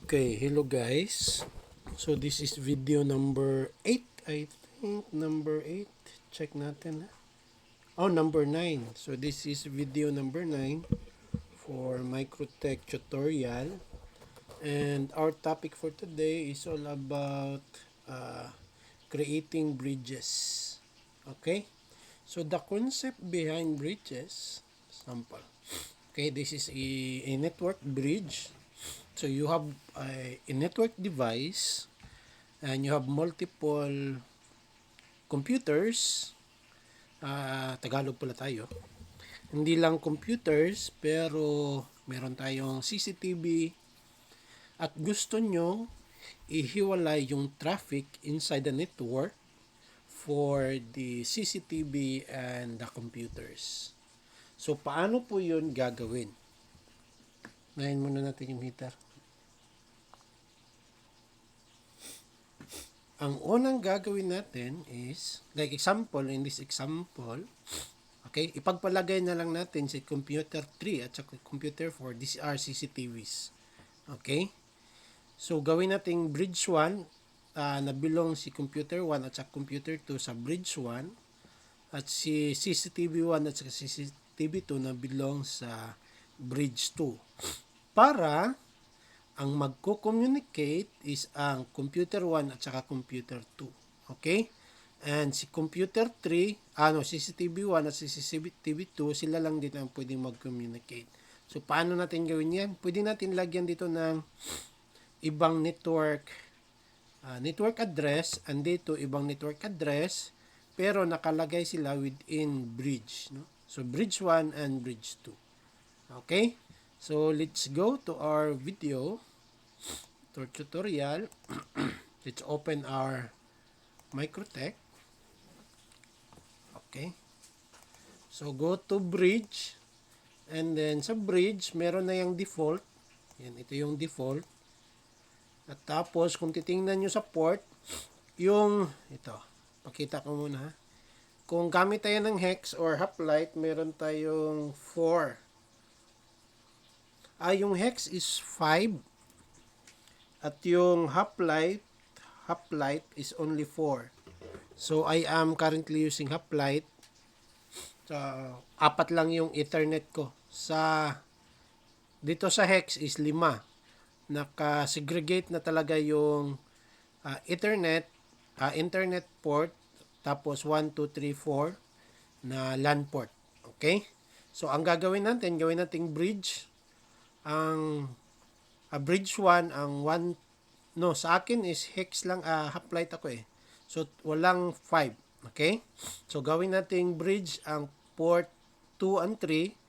Okay, hello guys. So this is video number 8, I think. Number 8. Check natin. Oh, number 9. So this is video number 9 for Microtech tutorial. And our topic for today is all about creating bridges. Okay? So the concept behind bridges, sample. Okay, this is a network bridge. So you have a network device and you have multiple computers. Tagalog pala tayo. Hindi lang computers pero meron tayong CCTV at gusto nyo ihiwalay yung traffic inside the network for the CCTV and the computers. So paano po yun gagawin? Ngayon muna natin yung heater. Ang unang gagawin natin is, like example, in this example, okay, ipagpalagay na lang natin si computer 3 at sa computer 4, these are CCTVs. Okay? So, gawin natin bridge 1 na belong si computer 1 at sa computer 2 sa bridge 1 at si CCTV 1 at sa CCTV 2 na belong sa bridge 2. Para ang magko-communicate is ang computer 1 at saka computer 2. Okay? And si computer 3, CCTV 1 at si CCTV 2, sila lang dito ang pwedeng mag-communicate. So, paano natin gawin yan? Pwede natin lagyan dito ng ibang network address, and dito ibang network address, pero nakalagay sila within bridge. No? So, bridge 1 and bridge 2. Okay? So, let's go to our video tutorial. Let's open our Microtech. Okay. So, go to bridge. And then, sa bridge, meron na yung default. Yan, ito yung default. At tapos, kung titingnan nyo sa port, ito, pakita ko muna ha. Kung gamit tayo ng hex or hoplite, meron tayong 4. Yung hex is 5. At yung hoplite is only 4. So, I am currently using hoplite. So, 4 lang yung Ethernet ko. Dito sa hex is 5. Naka-segregate na talaga yung Ethernet, internet port, tapos 1, 2, 3, 4 na LAN port. Okay? So, ang gagawin natin bridge. Ang bridge 1, sa akin is hex lang, hoplite ako eh. So, walang 5. Okay? So, gawin natin bridge ang port 2 and 3.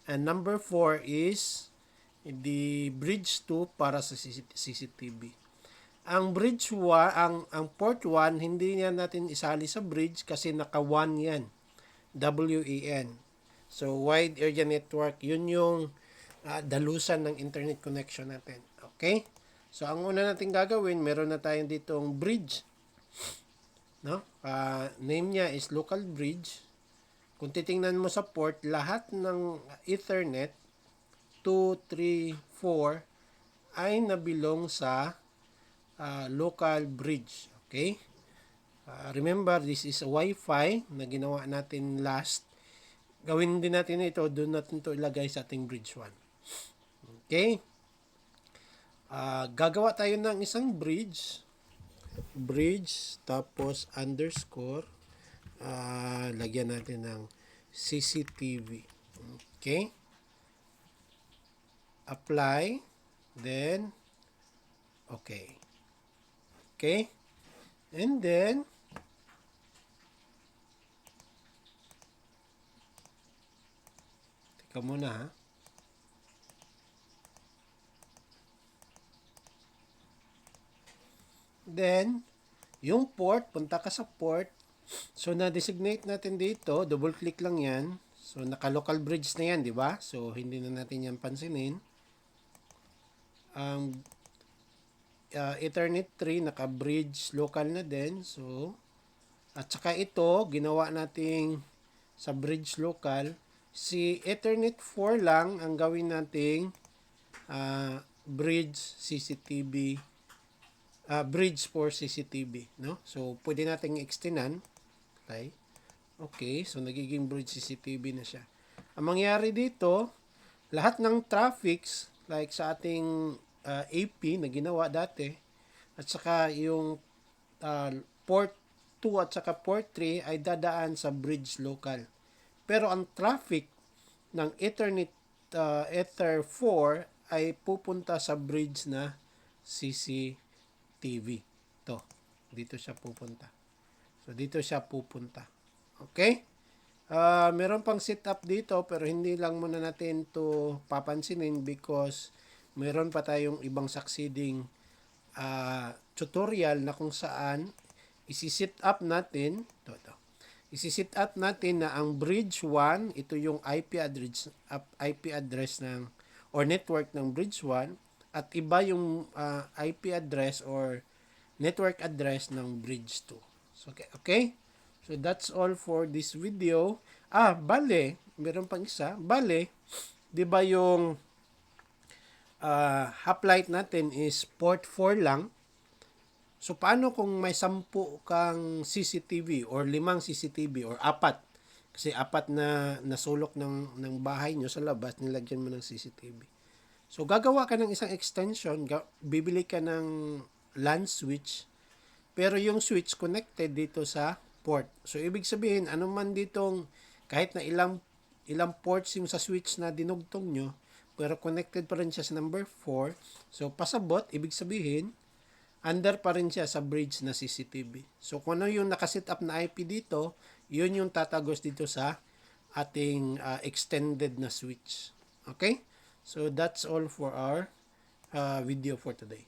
And number 4 is the bridge 2 para sa CCTV. Ang bridge 1, ang port 1, hindi niya natin isali sa bridge kasi naka 1 yan. WAN. So, wide area network, yun yung dalusan ng internet connection natin. Okay? So, ang una natin gagawin, meron na tayong ditong bridge. No? Name niya is local bridge. Kung titingnan mo sa port, lahat ng Ethernet 2, 3, 4 ay nabilong sa local bridge. Okay? Remember, this is a Wi-Fi na ginawa natin last. Gawin din natin ito, doon natin ito ilagay sa ating bridge 1. Okay? Gagawa tayo ng isang bridge, tapos underscore, lagyan natin ng CCTV. Okay? Apply, then, okay. Okay? And then, teka muna ha. Then, yung port, punta ka sa port. So, na-designate natin dito, double click lang yan. So, naka-local bridge na yan, di ba? So, hindi na natin yan pansinin. Ang Ethernet 3, naka-bridge local na din. So, at saka ito, ginawa nating sa bridge local. Si Ethernet 4 lang ang gawin nating bridge CCTV, bridge for CCTV, no? So pwede nating extendan. Okay, so nagiging bridge CCTV na siya. Ang mangyari dito, lahat ng traffics like sa ating AP na ginawa dati at saka yung port 2 at saka port 3 ay dadaan sa bridge local. Pero ang traffic ng Ethernet Ether 4 ay pupunta sa bridge na CCTV. To, dito siya pupunta. So dito siya pupunta. Okay? Meron pang setup dito pero hindi lang muna natin to papansinin because meron pa tayong ibang succeeding tutorial na kung saan isi-set up natin isi-set up natin na ang bridge 1, ito yung IP address ng or network ng bridge 1 at iba yung IP address or network address ng bridge 2. So, okay? So that's all for this video. Bale, meron pang isa. Bale, 'di ba yung hoplite natin is port 4 lang? So paano kung may 10 kang CCTV or 5 CCTV or 4? Kasi 4 na nasulok ng bahay nyo sa labas, nilagyan mo ng CCTV. So gagawa ka ng isang extension, bibili ka ng LAN switch, pero yung switch connected dito sa port. So ibig sabihin, anuman ditong kahit na ilang ports yung sa switch na dinugtong nyo, pero connected pa rin siya sa number 4. So pasabot, ibig sabihin, under pa rin siya sa bridge na CCTV. So kung ano yung nakaset up na IP dito, yun yung tatagos dito sa ating extended na switch. Okay? So that's all for our video for today.